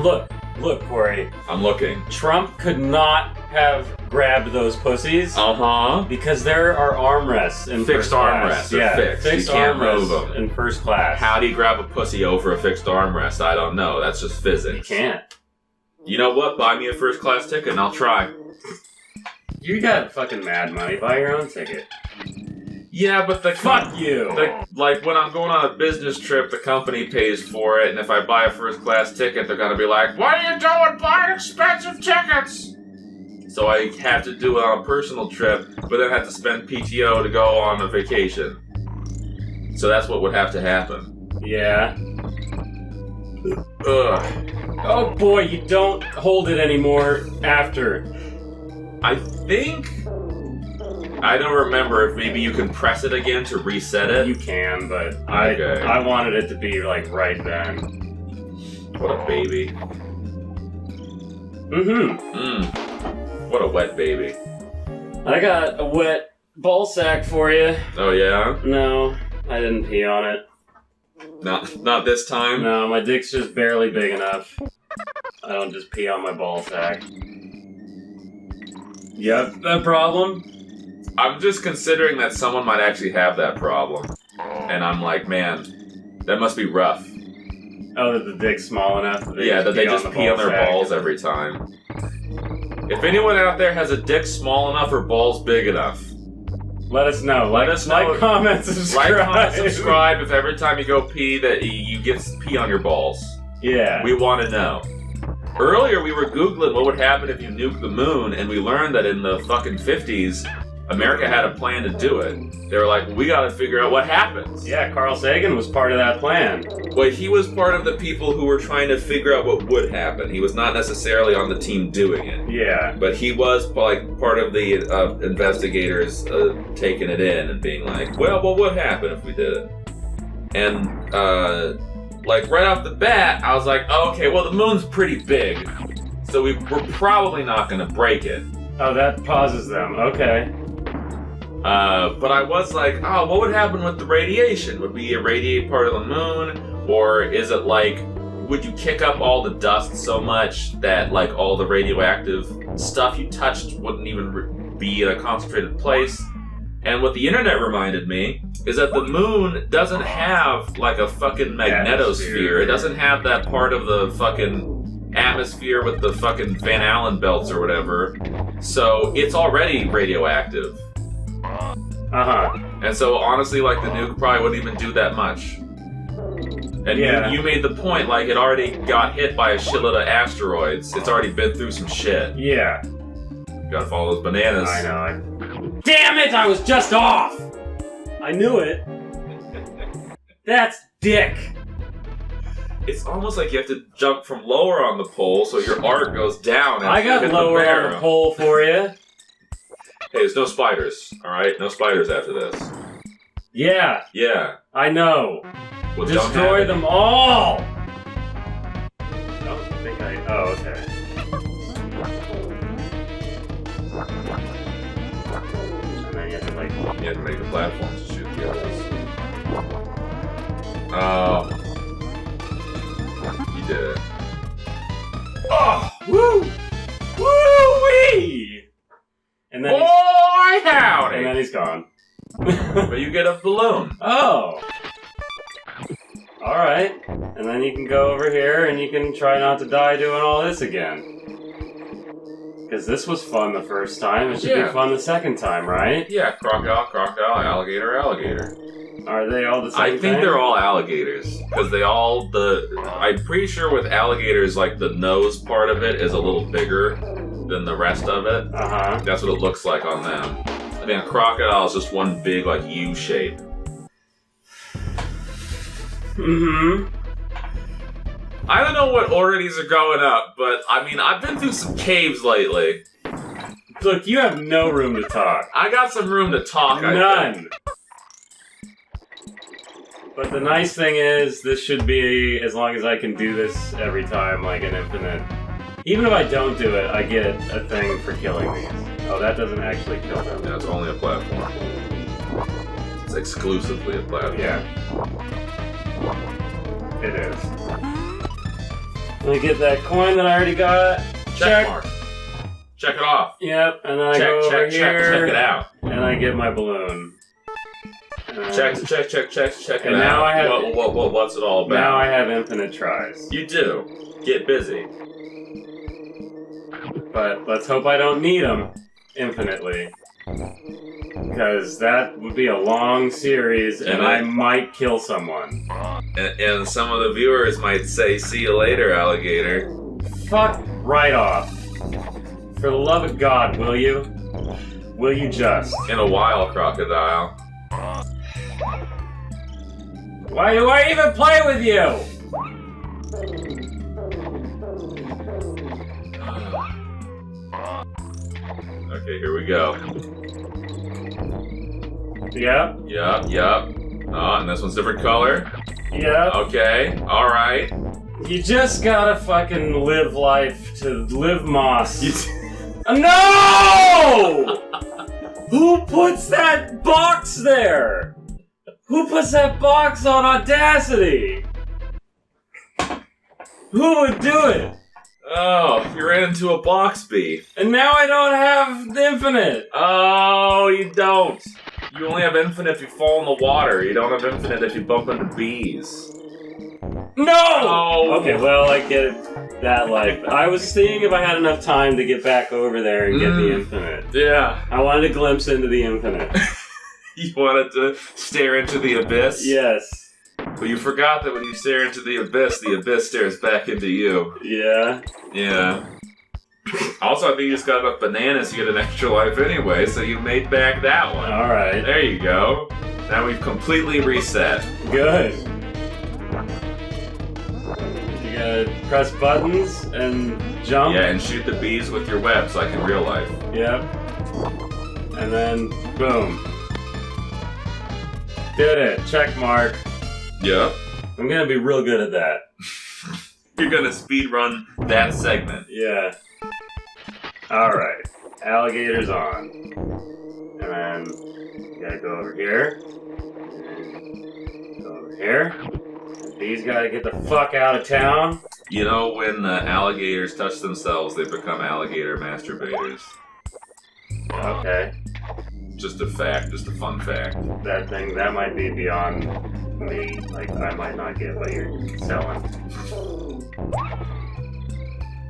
Look, Corey. I'm looking. Trump could not have grabbed those pussies. Because there are armrests in fixed first class. armrests. Yeah, fixed. You can't move them in first class. How do you grab a pussy over a fixed armrest? I don't know. That's just physics. You can't. You know what? Buy me a first class ticket and I'll try. You got fucking mad money. Buy your own ticket. Yeah, but fuck you. Like when I'm going on a business trip, the company pays for it, and if I buy a first class ticket, they're gonna be like, "What are you doing buying expensive tickets?" So I have to do it on a personal trip, but then have to spend PTO to go on a vacation. So that's what would have to happen. Yeah. Ugh. Oh boy, you don't hold it anymore after. I think. I don't remember if maybe you can press it again to reset it. You can, but okay. I wanted it to be like right then. What a baby. What a wet baby. I got a wet ball sack for you. Oh yeah? No, I didn't pee on it. Not this time? No, my dick's just barely big enough. I don't just pee on my ball sack. Yep, that problem? I'm just considering that someone might actually have that problem. And I'm like, man, that must be rough. Oh, that the dick's small enough that they just pee on their balls every time. If anyone out there has a dick small enough or balls big enough, let us know. Let us know. Like, comment, subscribe. Like, comment, subscribe if every time you go pee that you get pee on your balls. Yeah. We want to know. Earlier we were Googling what would happen if you nuked the moon, and we learned that in the fucking 50s, America had a plan to do it. They were like, we gotta figure out what happens. Yeah, Carl Sagan was part of that plan. Well, he was part of the people who were trying to figure out what would happen. He was not necessarily on the team doing it. Yeah. But he was like part of the investigators taking it in and being like, well, what would happen if we did it? And like right off the bat, I was like, oh, okay, well the moon's pretty big, so we're probably not gonna break it. Oh, that pauses them. Okay. But I was like, oh, what would happen with the radiation? Would we irradiate part of the moon? Or is it like, would you kick up all the dust so much that like all the radioactive stuff you touched wouldn't even be in a concentrated place? And what the internet reminded me is that the moon doesn't have like a fucking magnetosphere. It doesn't have that part of the fucking atmosphere with the fucking Van Allen belts or whatever. So it's already radioactive. And so honestly, like the nuke probably wouldn't even do that much. And you made the point, like it already got hit by a shitload of asteroids. It's already been through some shit. Yeah. Gotta follow those bananas. I know. Damn it! I was just off! I knew it. That's dick. It's almost like you have to jump from lower on the pole so your arc goes down. I got lower on the pole for you. Hey, there's no spiders, alright? No spiders after this. Yeah. Yeah. I know. Well, destroy them all! I don't think I... Oh, okay. And then you have to, like... You have to make the platforms to shoot the others. You did it. Oh! Woo! Woo-wee! And then howdy! And then he's gone. But you get a balloon. Oh! Alright. And then you can go over here and you can try not to die doing all this again. Because this was fun the first time, it should be fun the second time, right? Yeah, crocodile, alligator. Are they all the same I think thing? they're all alligators. Because I'm pretty sure with alligators, like, the nose part of it is a little bigger than the rest of it. That's what it looks like on them. I mean, a crocodile is just one big, like, U shape. I don't know what order these are going up, but, I mean, I've been through some caves lately. Look, you have no room to talk. I got some room to talk, None. But the nice thing is, this should be, as long as I can do this every time, like an infinite... Even if I don't do it, I get a thing for killing these. Oh, that doesn't actually kill them. Yeah, it's only a platform. It's exclusively a platform. Yeah. It is. Let me get that coin that I already got. Check mark. Check it off. Yep, and then I go over here. Check it out. And I get my balloon. Check it and out. now I have, what's it all about? Now I have infinite tries. You do. Get busy. But let's hope I don't need them infinitely. Because that would be a long series, and I might kill someone. And some of the viewers might say, "See you later, alligator." Fuck right off. For the love of God, will you? Will you just? In a while, crocodile. Why do I even play with you? Okay, here we go. Yep. Oh, and this one's different color. Yep. Okay, alright. You just gotta fucking live life to live moss. No! Who puts that box there? Who puts that box on Audacity? Who would do it? Oh, you ran into a box bee. And now I don't have the infinite. Oh, you don't. You only have infinite if you fall in the water. You don't have infinite if you bump into bees. No! Oh. Okay, well, I get that life. I was seeing if I had enough time to get back over there and get the infinite. Yeah. I wanted to glimpse into the infinite. You wanted to stare into the abyss? Yes. But you forgot that when you stare into the abyss stares back into you. Yeah. Yeah. Also, I think you just got enough bananas to get an extra life anyway, so you made back that one. Alright. There you go. Now we've completely reset. Good. You gotta press buttons and jump. Yeah, and shoot the bees with your webs like in real life. Yep. And then, boom. Did it. Check mark. Yep. I'm gonna be real good at that. You're gonna speed run that segment. Yeah. Alright. Alligator's on. And then, you gotta go over here. Go over here. These gotta get the fuck out of town. You know, when alligators touch themselves, they become alligator masturbators. Okay. Just a fact, just a fun fact. That might be beyond me. Like, I might not get what you're selling.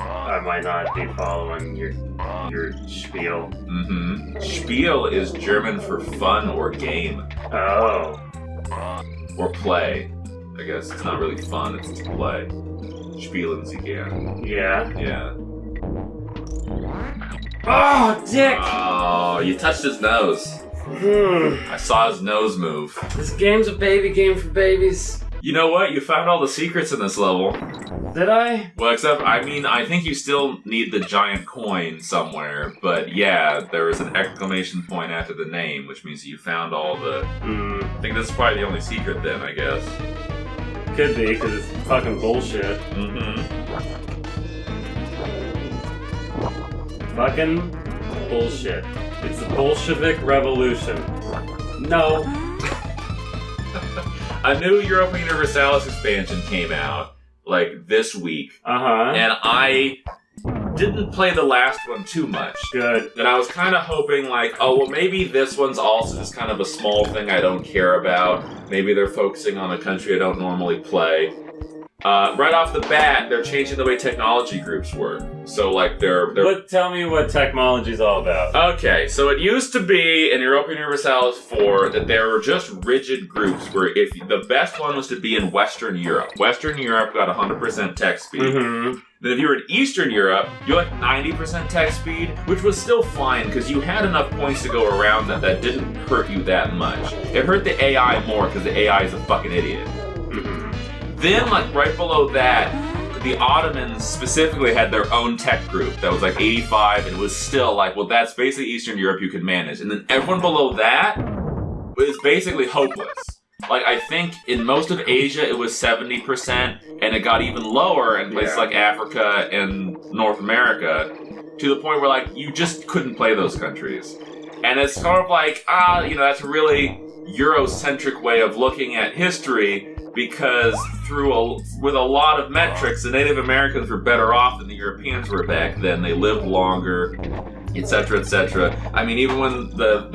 I might not be following your spiel. Mm-hmm. Spiel is German for fun or game. Oh. Or play. I guess it's not really fun, it's to play. Spielen Sie gern. Yeah. Yeah. Oh, dick! Oh, you touched his nose. I saw his nose move. This game's a baby game for babies. You know what? You found all the secrets in this level. Did I? Well, except, I mean, I think you still need the giant coin somewhere, but yeah, there was an exclamation point after the name, which means you found all the... I think this is probably the only secret then, I guess. Could be, because it's fucking bullshit. Fucking bullshit. It's the Bolshevik Revolution. No. A new Europa Universalis expansion came out, like, this week. And I didn't play the last one too much. Good. And I was kind of hoping, like, oh, well, maybe this one's also just kind of a small thing I don't care about. Maybe they're focusing on a country I don't normally play. Right off the bat, they're changing the way technology groups work. So, like, they're... But tell me what technology's all about. Okay, so it used to be in Europa Universalis 4 that there were just rigid groups where if the best one was to be in Western Europe. Western Europe got 100% tech speed. Then if you were in Eastern Europe, you had 90% tech speed, which was still fine because you had enough points to go around that didn't hurt you that much. It hurt the AI more because the AI is a fucking idiot. Then, like, right below that, the Ottomans specifically had their own tech group that was like 85, and it was still like, well, that's basically Eastern Europe you could manage. And then everyone below that was basically hopeless. Like, I think in most of Asia it was 70%, and it got even lower in places like Africa and North America, to the point where, like, you just couldn't play those countries. And it's sort of like, you know, that's a really Eurocentric way of looking at history, because with a lot of metrics, the Native Americans were better off than the Europeans were back then. They lived longer, etc., etc. I mean, even when the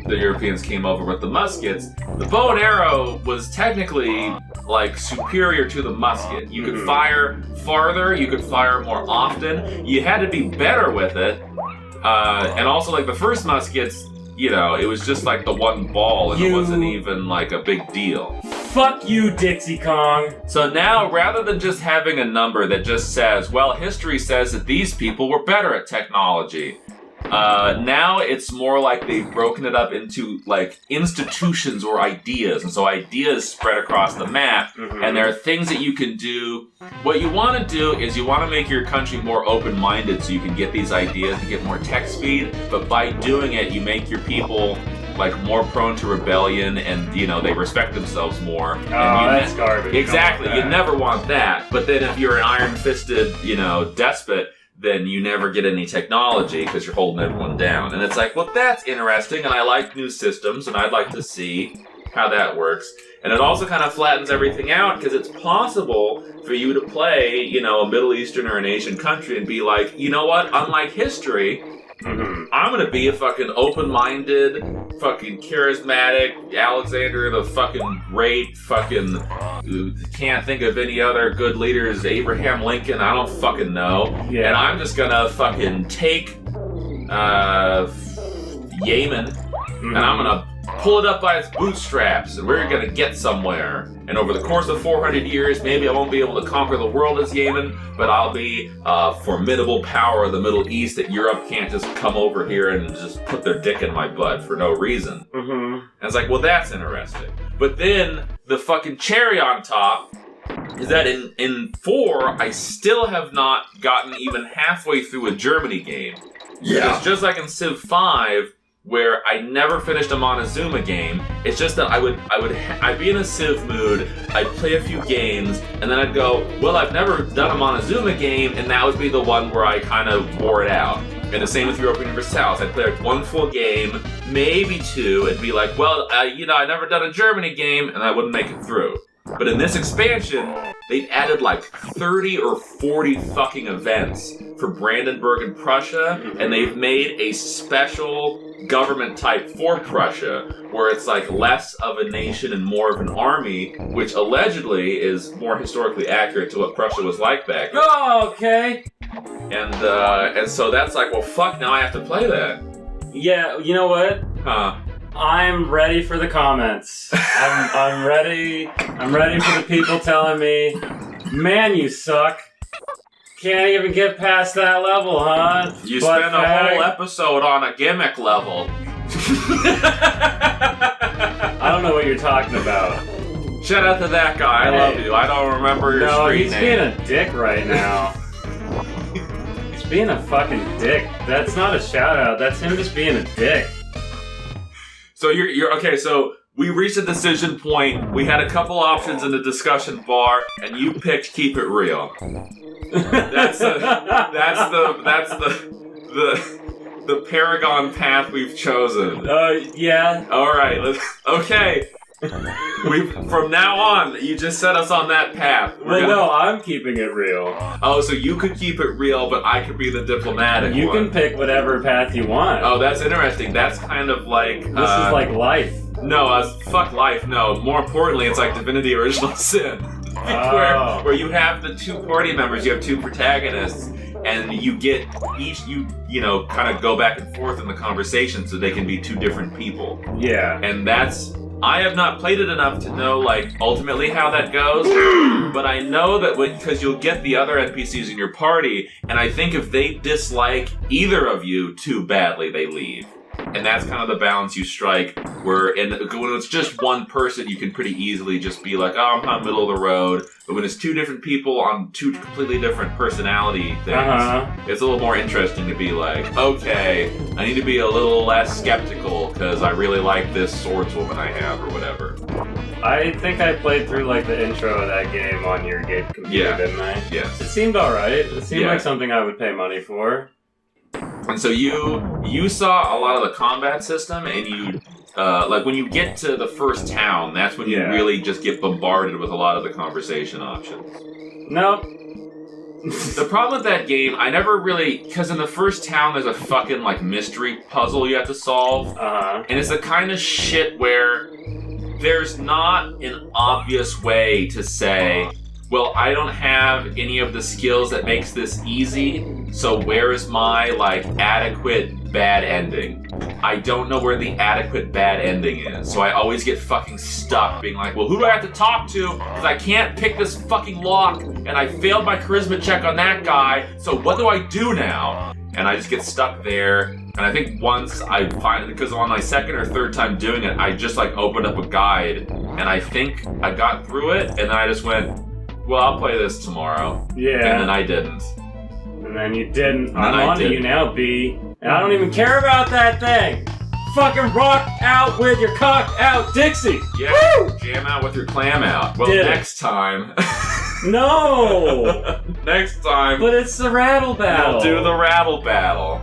Europeans came over with the muskets, the bow and arrow was technically like superior to the musket. You could fire farther, you could fire more often. You had to be better with it, and also like the first muskets, you know, it was just like the one ball, and it wasn't even like a big deal. Fuck you, Dixie Kong. So now, rather than just having a number that just says, well, history says that these people were better at technology, now it's more like they've broken it up into like institutions or ideas, and so ideas spread across the map, and there are things that you can do. What you want to do is you want to make your country more open-minded so you can get these ideas and get more tech speed, but by doing it, you make your people like more prone to rebellion, and you know they respect themselves more. Oh, that's garbage. Exactly, you never want that. But then if you're an iron-fisted, you know, despot, then you never get any technology because you're holding everyone down. And it's like, well, that's interesting, and I like new systems, and I'd like to see how that works. And it also kind of flattens everything out because it's possible for you to play, you know, a Middle Eastern or an Asian country and be like, you know what, unlike history, I'm gonna be a fucking open-minded, fucking charismatic, Alexander the fucking Great, fucking can't think of any other good leaders, Abraham Lincoln, I don't fucking know. Yeah. And I'm just gonna fucking take Yemen, and I'm gonna pull it up by its bootstraps, and we're gonna get somewhere. And over the course of 400 years, maybe I won't be able to conquer the world as Yemen, but I'll be a formidable power of the Middle East that Europe can't just come over here and just put their dick in my butt for no reason. And it's like, well, that's interesting. But then, the fucking cherry on top is that in 4, I still have not gotten even halfway through a Germany game. Yeah. It's just like in Civ 5, where I never finished a Montezuma game. It's just that I'd be in a Civ mood, I'd play a few games, and then I'd go, well, I've never done a Montezuma game, and that would be the one where I kind of wore it out. And the same with Europa Universalis. I'd play like one full game, maybe 2, and be like, well, you know, I've never done a Germany game, and I wouldn't make it through. But in this expansion, they've added like 30 or 40 fucking events for Brandenburg and Prussia, and they've made a special government type for Prussia, where it's like less of a nation and more of an army, which allegedly is more historically accurate to what Prussia was like back then. Oh, okay. And so that's like, well, fuck, now I have to play that. Yeah, you know what? I'm ready for the comments. I'm ready. I'm ready for the people telling me, man, you suck. Can't even get past that level, huh? You spent a whole episode on a gimmick level. I don't know what you're talking about. Shout out to that guy. I love you. I don't remember your street name. No, he's being a dick right now. He's being a fucking dick. That's not a shout out. That's him just being a dick. So you're okay. So we reached a decision point. We had a couple options in the discussion bar, and you picked keep it real. That's the paragon path we've chosen. Yeah. All right. Okay. From now on, you just set us on that path. No, I'm keeping it real. Oh, so you could keep it real, but I could be the diplomatic one. You can pick whatever path you want. Oh, that's interesting. That's kind of like... This is like life. No, fuck life, no. More importantly, it's like Divinity Original Sin. Where you have the 2 party members, you have 2 protagonists, and you get each, you know, kind of go back and forth in the conversation so they can be 2 different people. Yeah. And that's... I have not played it enough to know, like, ultimately how that goes, but I know that because you'll get the other NPCs in your party, and I think if they dislike either of you too badly, they leave. And that's kind of the balance you strike, where when it's just one person, you can pretty easily just be like, oh, I'm kind of middle of the road. But when it's 2 different people on 2 completely different personality things, it's a little more interesting to be like, okay, I need to be a little less skeptical because I really like this swordswoman I have or whatever. I think I played through like the intro of that game on your game computer, didn't I? Yes. It seemed alright. It seemed like something I would pay money for. And so you saw a lot of the combat system, and you like when you get to the first town, that's when you really just get bombarded with a lot of the conversation options. Nope. The problem with that game, I never really... Because in the first town, there's a fucking, like, mystery puzzle you have to solve. And it's the kind of shit where there's not an obvious way to say, well, I don't have any of the skills that makes this easy, so where is my, like, adequate bad ending? I don't know where the adequate bad ending is, so I always get fucking stuck being like, well, who do I have to talk to? Because I can't pick this fucking lock, and I failed my charisma check on that guy, so what do I do now? And I just get stuck there, and I think once I find it, because on my second or third time doing it, I just, like, opened up a guide, and I think I got through it, and then I just went, well, I'll play this tomorrow. Yeah. And then I didn't. And then you didn't. I'm on to you now, B. And I don't even care about that thing. Fucking rock out with your cock out, Dixie. Yeah. Woo! Jam out with your clam out. Well, next time. No. Next time. But it's the rattle battle. We'll do the rattle battle.